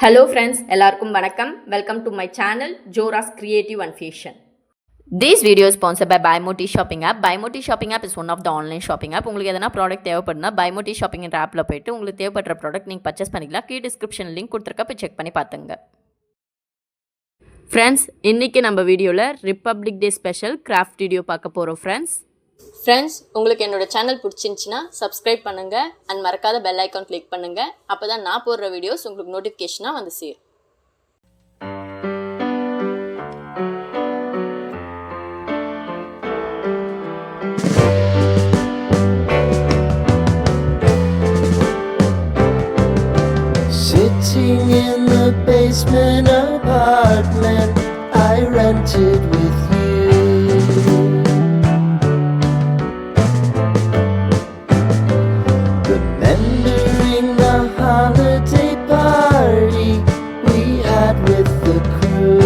Hello friends, எல்லாருக்கும் வணக்கம். Welcome to my channel Jora's Creative and Fashion. This video is sponsored by BuyMote shopping app. BuyMote shopping app is one of the online shopping app. உங்களுக்கு எதனா product தேவைப்படுனா BuyMote shopping என்ற ஆப்ல போய்ட்டு உங்களுக்கு தேவைப்படுற product நீங்க பர்ச்சேஸ் பண்ணிக்கலாம். கீழ டிஸ்கிரிப்ஷன் லிங்க் கொடுத்திருக்க போய் செக் பண்ணி பாத்துங்க. Friends, இன்னைக்கு நம்ம வீடியோல republic day special craft video பார்க்க போறோம் friends. Friends, உங்களுக்கு என்னோட சேனல் பிடிச்சிருந்துச்சுனா subscribe பண்ணுங்க and மறக்காத bell icon click பண்ணுங்க. அப்பதான் நான் போடுற வீடியோஸ் உங்களுக்கு நோட்டிஃபிகேஷனா வந்து சேரும். Sitting in the basement apartment I rented with you, remembering the holiday party we had with the crew.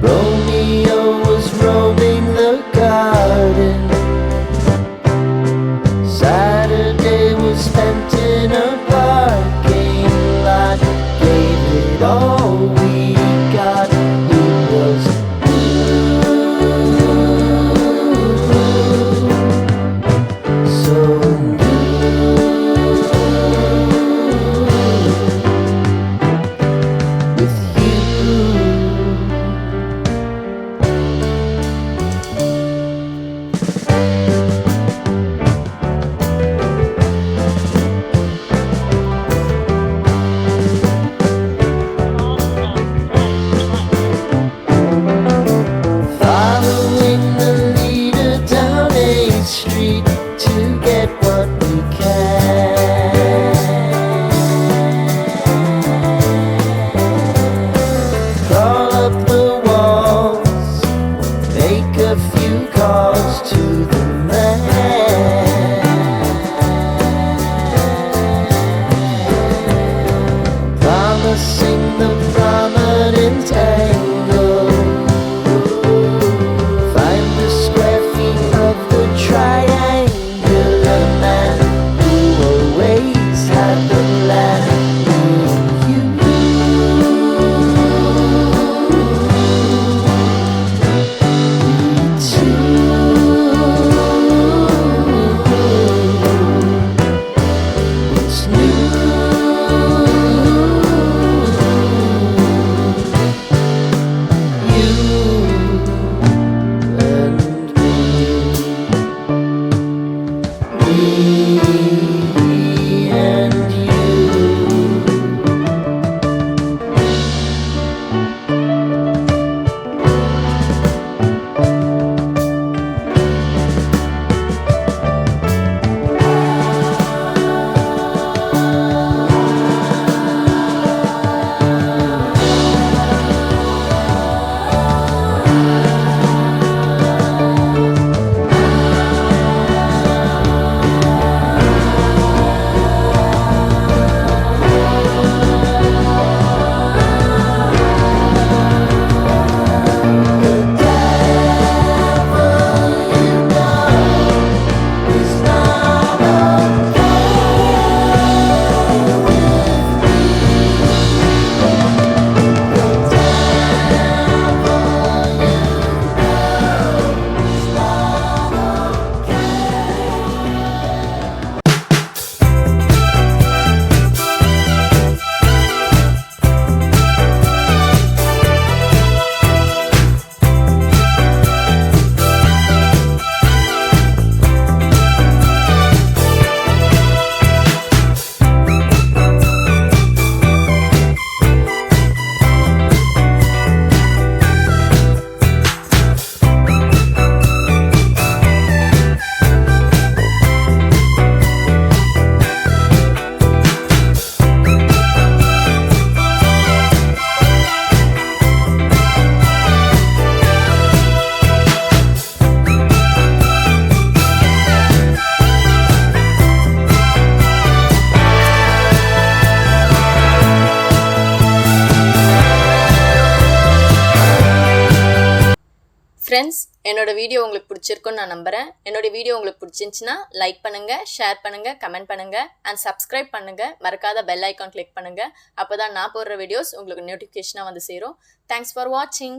Romeo was roaming the garden, Saturday was spent in a parking lot. Gave it all we got. It was so new with you. Following the leader down 8th Street to get what we can. Crawl up the walls, make a few calls to the man. Promising the prominent angle, find the square feet of the triangular man who always had the plan. You What's new? You and me and you. Friends, என்னோட video உங்களுக்கு பிடிச்சிருக்குன்னு நான் நம்புகிறேன். என்னோட video உங்களுக்கு பிடிச்சிருந்துச்சுன்னா like பண்ணுங்கள், share பண்ணுங்கள், கமெண்ட் பண்ணுங்கள் அண்ட் சப்ஸ்கிரைப் பண்ணுங்கள். மறக்காத பெல் ஐக்கான் கிளிக் பண்ணுங்கள். அப்போ தான் நான் போடுற வீடியோஸ் உங்களுக்கு நோட்டிஃபிகேஷனாக வந்து சேரும். தேங்க்ஸ் ஃபார் வாட்சிங்.